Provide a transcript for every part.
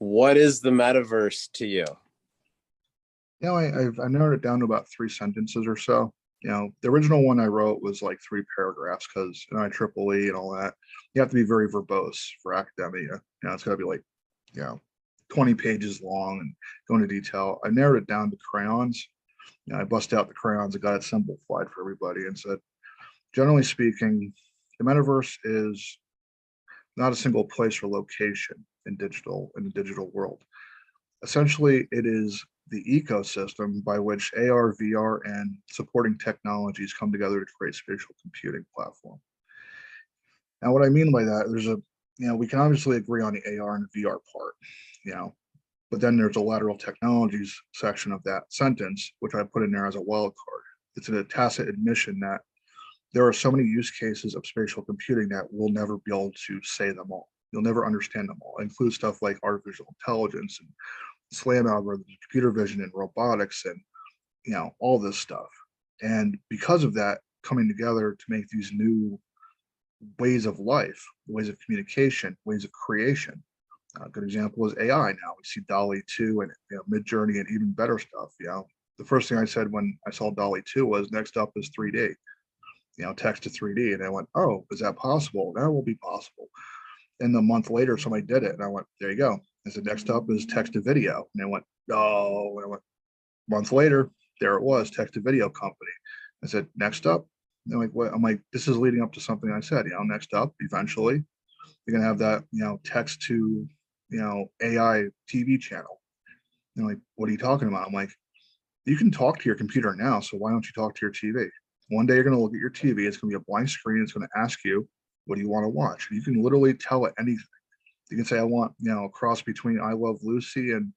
What is the metaverse to you? I narrowed it down to about three sentences or so. The original one I wrote was like three paragraphs because IEEE and all that. You have to be very verbose for academia. It's got to be like, you know, 20 pages long and go into detail. I narrowed it down to crayons. I busted out the crayons and got it simplified for everybody and said, generally speaking, the metaverse is not a single place or location in the digital world. Essentially, it is the ecosystem by which AR, VR, and supporting technologies come together to create spatial computing platform. Now, what I mean by that, we can obviously agree on the AR and VR part, you know, but then there's a lateral technologies section of that sentence, which I put in there as a wild card. It's a tacit admission that there are so many use cases of spatial computing that we'll never be able to say them all. You'll never understand them all. It includes stuff like artificial intelligence and SLAM algorithms, computer vision and robotics and all this stuff. And because of that coming together to make these new ways of life, ways of communication, ways of creation. A good example is AI now. We see DALL-E 2 and Mid-Journey and even better stuff. The first thing I said when I saw DALL-E 2 was next up is 3D, text to 3D. And I went, oh, is that possible? That will be possible. And a month later, somebody did it. And I went, there you go. I said, next up is text to video. And I went, oh, and I went, month later, there it was, text to video company. I said, next up. And like, what? I'm like, this is leading up to something I said, next up, eventually, you're gonna have that, text to, AI TV channel. Like, what are you talking about? I'm like, you can talk to your computer now, so why don't you talk to your TV? One day you're gonna look at your TV, it's gonna be a blank screen, it's gonna ask you, what do you want to watch? And you can literally tell it anything. You can say, I want, a cross between I Love Lucy and,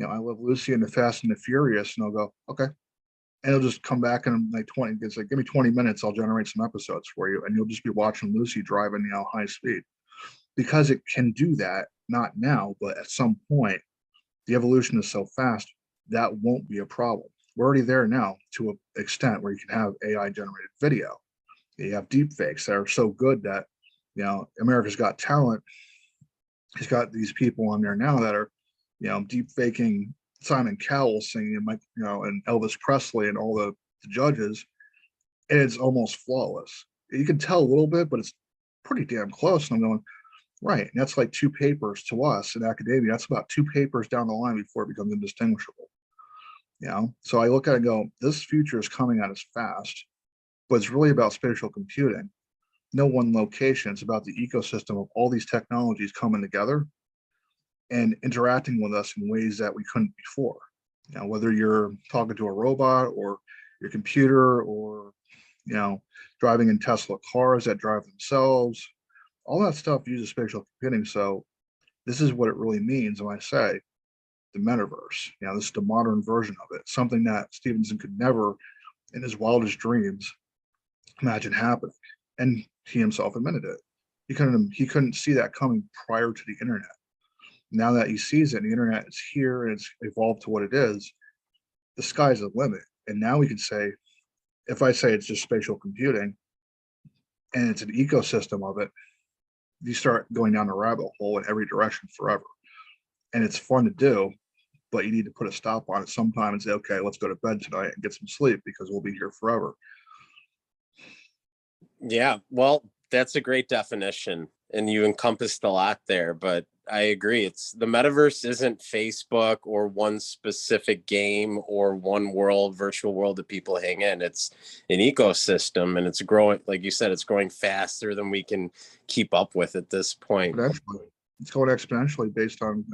I Love Lucy and the Fast and the Furious, and I'll go, okay. And it'll just come back in like 20, it's like, give me 20 minutes, I'll generate some episodes for you. And you'll just be watching Lucy driving, high speed. Because it can do that, not now, but at some point, the evolution is so fast, that won't be a problem. We're already there now to an extent where you can have AI generated video. You have deep fakes that are so good that, America's Got Talent has got these people on there now that are, deep faking Simon Cowell singing and and Elvis Presley and all the judges, and it's almost flawless. You can tell a little bit, but it's pretty damn close. And I'm going, right. And that's like two papers to us in academia. That's about two papers down the line before it becomes indistinguishable. So I look at it and go, this future is coming at us fast, but it's really about spatial computing. No one location. It's about the ecosystem of all these technologies coming together and interacting with us in ways that we couldn't before. Whether you're talking to a robot or your computer or, driving in Tesla cars that drive themselves, all that stuff uses spatial computing. So this is what it really means when I say the metaverse. This is the modern version of it, something that Stevenson could never in his wildest dreams imagine happening. And he himself admitted it. He couldn't see that coming prior to the internet. Now that he sees it, the internet is here and it's evolved to what it is, the sky's the limit. And now we can say, if I say it's just spatial computing and it's an ecosystem of it, you start going down a rabbit hole in every direction forever. And it's fun to do, but you need to put a stop on it sometime and say, okay, let's go to bed tonight and get some sleep because we'll be here forever. Yeah, well, that's a great definition and you encompassed a lot there, but I agree. It's the metaverse isn't Facebook or one specific game or one virtual world that people hang in. It's an ecosystem and it's growing. Like you said, it's growing faster than we can keep up with at this point. It's going exponentially based on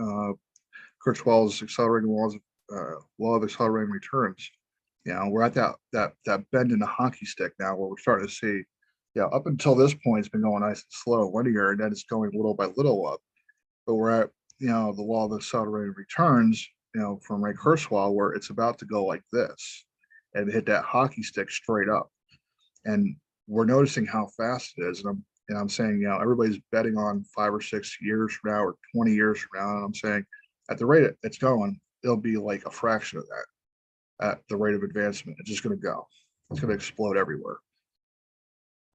Kurzweil's accelerating law of accelerating returns. We're at that bend in the hockey stick now where we're starting to see, up until this point, it's been going nice and slow, linear, and then it's going little by little up. But we're at, the law of accelerating returns, from Ray Kurzweil, where it's about to go like this and hit that hockey stick straight up. And we're noticing how fast it is. And I'm saying, everybody's betting on 5 or 6 years from now or 20 years from now. And I'm saying at the rate it's going, it'll be like a fraction of that at the rate of advancement. It's just going to go. It's going to explode everywhere.